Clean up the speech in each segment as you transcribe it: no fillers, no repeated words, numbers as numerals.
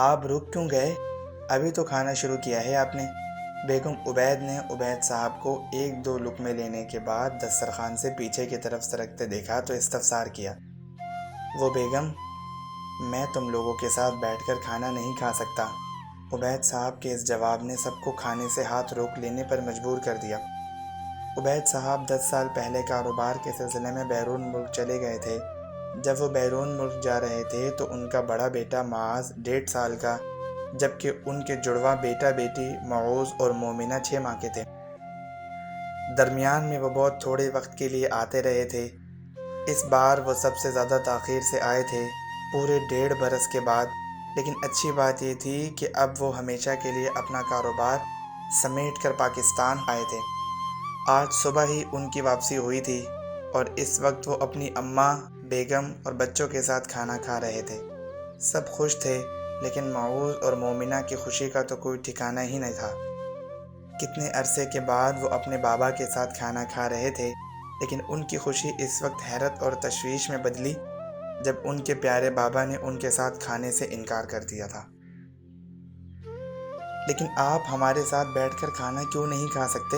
آپ رک کیوں گئے؟ ابھی تو کھانا شروع کیا ہے آپ نے۔ بیگم عبید نے عبید صاحب کو ایک دو لقمے لینے کے بعد دسترخوان سے پیچھے کی طرف سرکتے دیکھا تو استفسار کیا، وہ بیگم، میں تم لوگوں کے ساتھ بیٹھ کر کھانا نہیں کھا سکتا۔ عبید صاحب کے اس جواب نے سب کو کھانے سے ہاتھ روک لینے پر مجبور کر دیا۔ عبید صاحب 10 سال پہلے کاروبار کے سلسلے میں بیرون ملک چلے گئے تھے۔ جب وہ بیرون ملک جا رہے تھے تو ان کا بڑا بیٹا معاذ 1.5 سال کا، جبکہ ان کے جڑواں بیٹا بیٹی معوذ اور مومنہ 6 ماہ کے تھے۔ درمیان میں وہ بہت تھوڑے وقت کے لیے آتے رہے تھے۔ اس بار وہ سب سے زیادہ تاخیر سے آئے تھے، پورے 1.5 برس کے بعد۔ لیکن اچھی بات یہ تھی کہ اب وہ ہمیشہ کے لیے اپنا کاروبار سمیٹ کر پاکستان آئے تھے۔ آج صبح ہی ان کی واپسی ہوئی تھی اور اس وقت وہ اپنی اماں، بیگم اور بچوں کے ساتھ کھانا کھا رہے تھے۔ سب خوش تھے، لیکن معوذ اور مومنہ کی خوشی کا تو کوئی ٹھکانہ ہی نہیں تھا۔ کتنے عرصے کے بعد وہ اپنے بابا کے ساتھ کھانا کھا رہے تھے، لیکن ان کی خوشی اس وقت حیرت اور تشویش میں بدلی جب ان کے پیارے بابا نے ان کے ساتھ کھانے سے انکار کر دیا تھا۔ لیکن آپ ہمارے ساتھ بیٹھ کر کھانا کیوں نہیں کھا سکتے؟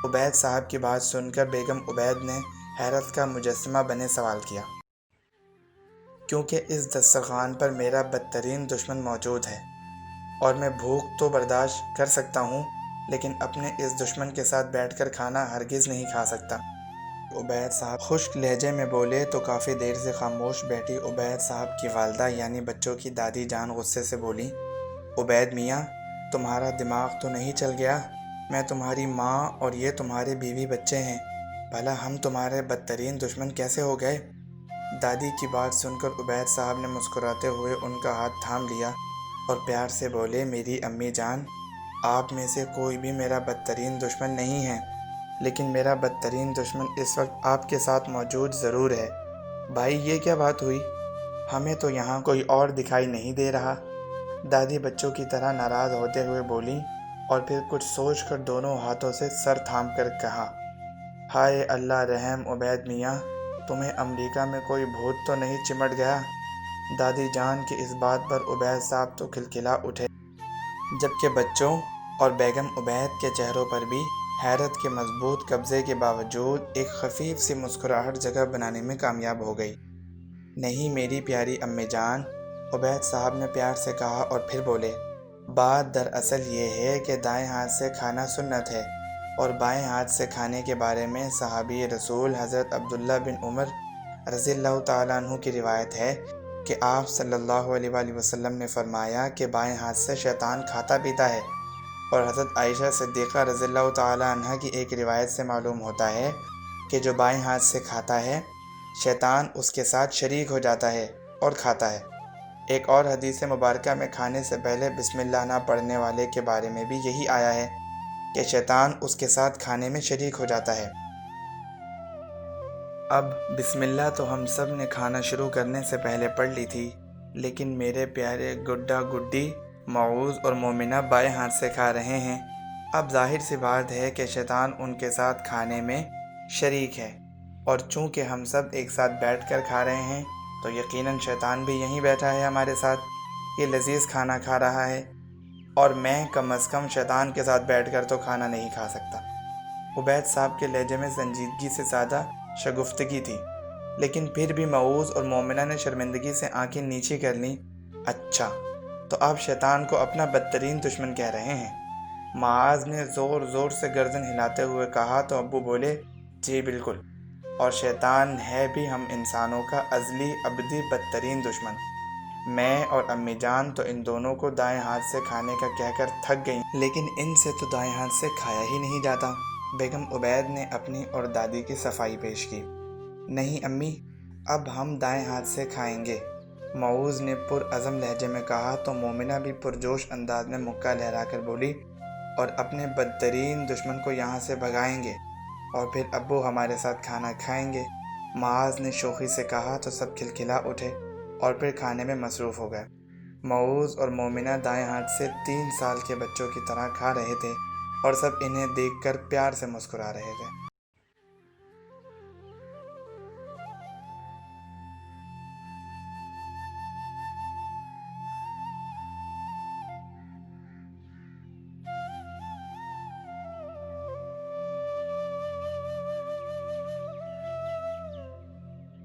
عبید صاحب کی بات سن کر بیگم عبید نے حیرت کا مجسمہ بنے سوال کیا۔ کیونکہ اس دسترخوان پر میرا بدترین دشمن موجود ہے، اور میں بھوک تو برداشت کر سکتا ہوں، لیکن اپنے اس دشمن کے ساتھ بیٹھ کر کھانا ہرگز نہیں کھا سکتا۔ عبید صاحب خشک لہجے میں بولے تو کافی دیر سے خاموش بیٹھی عبید صاحب کی والدہ یعنی بچوں کی دادی جان غصے سے بولی، عبید میاں، تمہارا دماغ تو نہیں چل گیا؟ میں تمہاری ماں اور یہ تمہارے بیوی بچے ہیں، بھلا ہم تمہارے بدترین دشمن کیسے ہو گئے؟ دادی کی بات سن کر عبید صاحب نے مسکراتے ہوئے ان کا ہاتھ تھام لیا اور پیار سے بولے، میری امی جان، آپ میں سے کوئی بھی میرا بدترین دشمن نہیں ہے، لیکن میرا بدترین دشمن اس وقت آپ کے ساتھ موجود ضرور ہے۔ بھائی، یہ کیا بات ہوئی؟ ہمیں تو یہاں کوئی اور دکھائی نہیں دے رہا۔ دادی بچوں کی طرح ناراض ہوتے ہوئے بولی اور پھر کچھ سوچ کر دونوں ہاتھوں سے سر تھام کر کہا، ہائے اللہ رحم عبید میاں، تمہیں امریکہ میں کوئی بھوت تو نہیں چمٹ گیا؟ دادی جان کی اس بات پر عبید صاحب تو کھلکھلا اٹھے، جبکہ بچوں اور بیگم عبید کے چہروں پر بھی حیرت کے مضبوط قبضے کے باوجود ایک خفیف سی مسکراہٹ جگہ بنانے میں کامیاب ہو گئی۔ نہیں میری پیاری امی جان، عبید صاحب نے پیار سے کہا اور پھر بولے، بات دراصل یہ ہے کہ دائیں ہاتھ سے کھانا سنت ہے، اور بائیں ہاتھ سے کھانے کے بارے میں صحابی رسول حضرت عبداللہ بن عمر رضی اللہ تعالیٰ عنہ کی روایت ہے کہ آپ صلی اللہ علیہ وآلہ وسلم نے فرمایا کہ بائیں ہاتھ سے شیطان کھاتا پیتا ہے، اور حضرت عائشہ صدیقہ رضی اللہ تعالیٰ عنہ کی ایک روایت سے معلوم ہوتا ہے کہ جو بائیں ہاتھ سے کھاتا ہے، شیطان اس کے ساتھ شریک ہو جاتا ہے اور کھاتا ہے۔ ایک اور حدیث مبارکہ میں کھانے سے پہلے بسم اللہ نہ پڑھنے والے کے بارے میں بھی یہی آیا ہے کہ شیطان اس کے ساتھ کھانے میں شریک ہو جاتا ہے۔ اب بسم اللہ تو ہم سب نے کھانا شروع کرنے سے پہلے پڑھ لی تھی، لیکن میرے پیارے گڈا گڈی معوذ اور مومنہ بائیں ہاتھ سے کھا رہے ہیں۔ اب ظاہر سی بات ہے کہ شیطان ان کے ساتھ کھانے میں شریک ہے، اور چونکہ ہم سب ایک ساتھ بیٹھ کر کھا رہے ہیں تو یقیناً شیطان بھی یہیں بیٹھا ہے ہمارے ساتھ، یہ لذیذ کھانا کھا رہا ہے، اور میں کم از کم شیطان کے ساتھ بیٹھ کر تو کھانا نہیں کھا سکتا۔ عبید صاحب کے لہجے میں سنجیدگی سے زیادہ شگفتگی تھی، لیکن پھر بھی معوذ اور مومنہ نے شرمندگی سے آنکھیں نیچی کر لیں۔ اچھا، تو آپ شیطان کو اپنا بدترین دشمن کہہ رہے ہیں؟ معاذ نے زور زور سے گردن ہلاتے ہوئے کہا تو ابو بولے، جی بالکل، اور شیطان ہے بھی ہم انسانوں کا ازلی ابدی بدترین دشمن۔ میں اور امی جان تو ان دونوں کو دائیں ہاتھ سے کھانے کا کہہ کر تھک گئیں، لیکن ان سے تو دائیں ہاتھ سے کھایا ہی نہیں جاتا۔ بیگم عبید نے اپنی اور دادی کی صفائی پیش کی۔ نہیں امی، اب ہم دائیں ہاتھ سے کھائیں گے، معوذ نے پرعزم لہجے میں کہا تو مومنہ بھی پرجوش انداز میں مکہ لہرا کر بولی، اور اپنے بدترین دشمن کو یہاں سے بھگائیں گے، اور پھر ابو ہمارے ساتھ کھانا کھائیں گے۔ معاذ نے شوخی سے کہا تو سب کھلکھلا اٹھے اور پھر کھانے میں مصروف ہو گئے۔ معوذ اور مومنہ دائیں ہاتھ سے 3 سال کے بچوں کی طرح کھا رہے تھے، اور سب انہیں دیکھ کر پیار سے مسکرا رہے تھے۔